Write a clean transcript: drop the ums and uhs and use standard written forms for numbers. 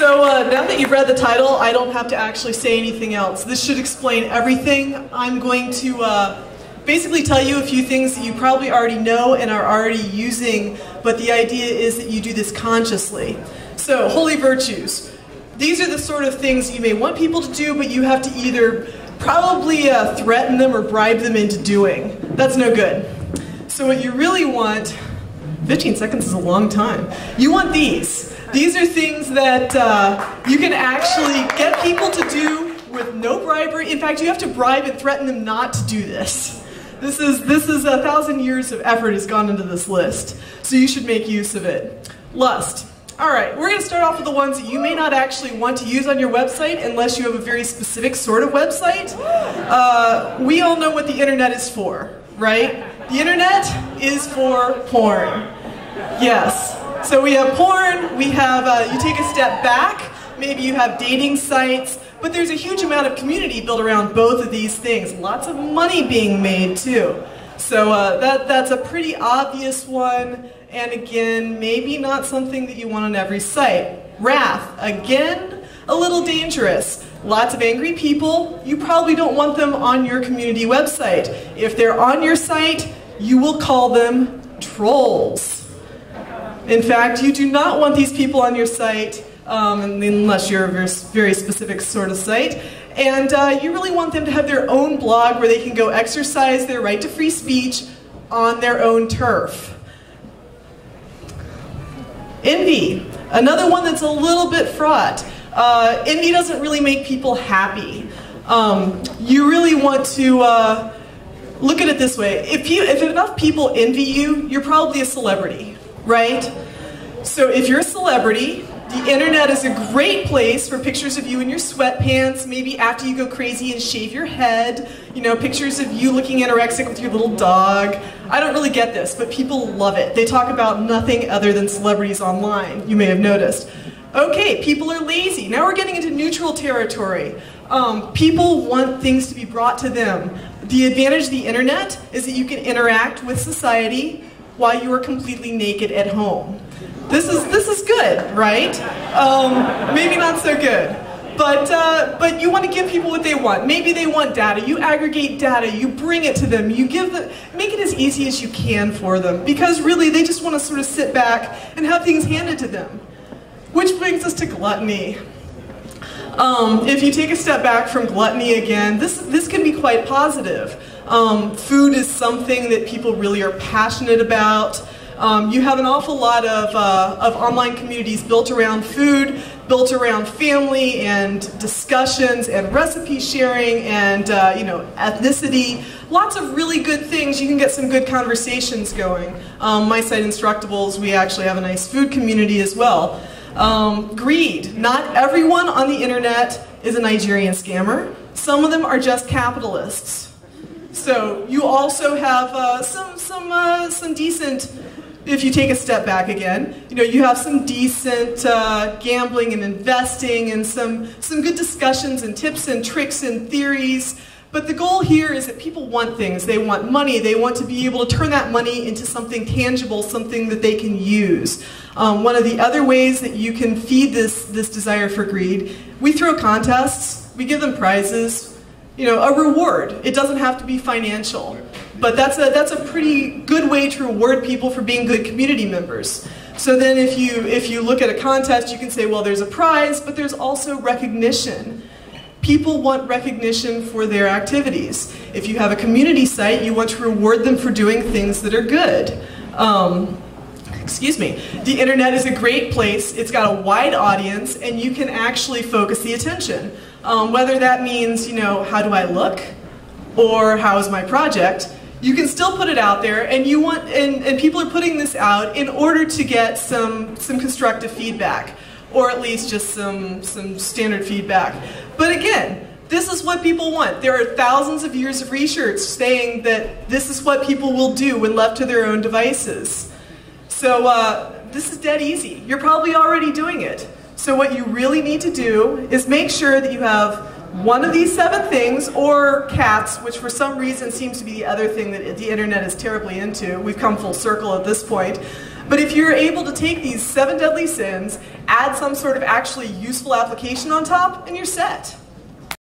So now that you've read the title, I don't have to actually say anything else. This should explain everything. I'm going to basically tell you a few things that you probably already know and are already using, but the idea is that you do this consciously. So, holy virtues. These are the sort of things you may want people to do, but you have to either probably threaten them or bribe them into doing. That's no good. So what you really want, 15 seconds is a long time. You want these. These are things that you can actually get people to do with no bribery. In fact, you have to bribe and threaten them not to do this. This is 1,000 years of effort has gone into this list, so you should make use of it. Lust. All right, we're going to start off with the ones that you may not actually want to use on your website unless you have a very specific sort of website. We all know what the internet is for, right? The internet is for porn. Yes. So we have porn, we have, you take a step back, maybe you have dating sites, but there's a huge amount of community built around both of these things. Lots of money being made too. So that's a pretty obvious one, and again, maybe not something that you want on every site. Wrath, again, a little dangerous. Lots of angry people, you probably don't want them on your community website. If they're on your site, you will call them trolls. In fact, you do not want these people on your site unless you're a very specific sort of site. And you really want them to have their own blog where they can go exercise their right to free speech on their own turf. Envy, another one that's a little bit fraught. Envy doesn't really make people happy. You really want to look at it this way. If enough people envy you, you're probably a celebrity, right? So if you're a celebrity, the internet is a great place for pictures of you in your sweatpants, maybe after you go crazy and shave your head, you know, pictures of you looking anorexic with your little dog. I don't really get this, but people love it. They talk about nothing other than celebrities online, you may have noticed. Okay, people are lazy. Now we're getting into neutral territory. People want things to be brought to them. The advantage of the internet is that you can interact with society while you are completely naked at home. This is good, right? Maybe not so good. But you want to give people what they want. Maybe they want data. You aggregate data. You bring it to them. You give them, make it as easy as you can for them. Because really, they just want to sort of sit back and have things handed to them. Which brings us to gluttony. If you take a step back from gluttony again, this can be quite positive. Food is something that people really are passionate about. You have an awful lot of online communities built around food, built around family and discussions and recipe sharing and you know, ethnicity. Lots of really good things. You can get some good conversations going. My site Instructables, we actually have a nice food community as well. Greed. Not everyone on the internet is a Nigerian scammer. Some of them are just capitalists. So you also have some decent, if you take a step back again, you know, you have some decent gambling and investing and some good discussions and tips and tricks and theories. But the goal here is that people want things. They want money. They want to be able to turn that money into something tangible, something that they can use. One of the other ways that you can feed this desire for greed, we throw contests, we give them prizes, you know, a reward. It doesn't have to be financial. But that's a pretty good way to reward people for being good community members. So then if you look at a contest, you can say, well, there's a prize, but there's also recognition. People want recognition for their activities. If you have a community site, you want to reward them for doing things that are good. Excuse me. The internet is a great place. It's got a wide audience, and you can actually focus the attention. Whether that means, you know, how do I look, or how is my project, you can still put it out there, and you want, and people are putting this out in order to get some constructive feedback, or at least just some standard feedback. But again, this is what people want. There are thousands of years of research saying that this is what people will do when left to their own devices. So this is dead easy. You're probably already doing it. So what you really need to do is make sure that you have one of these 7 things, or cats, which for some reason seems to be the other thing that the internet is terribly into. We've come full circle at this point. But if you're able to take these 7 deadly sins, add some sort of actually useful application on top, and you're set.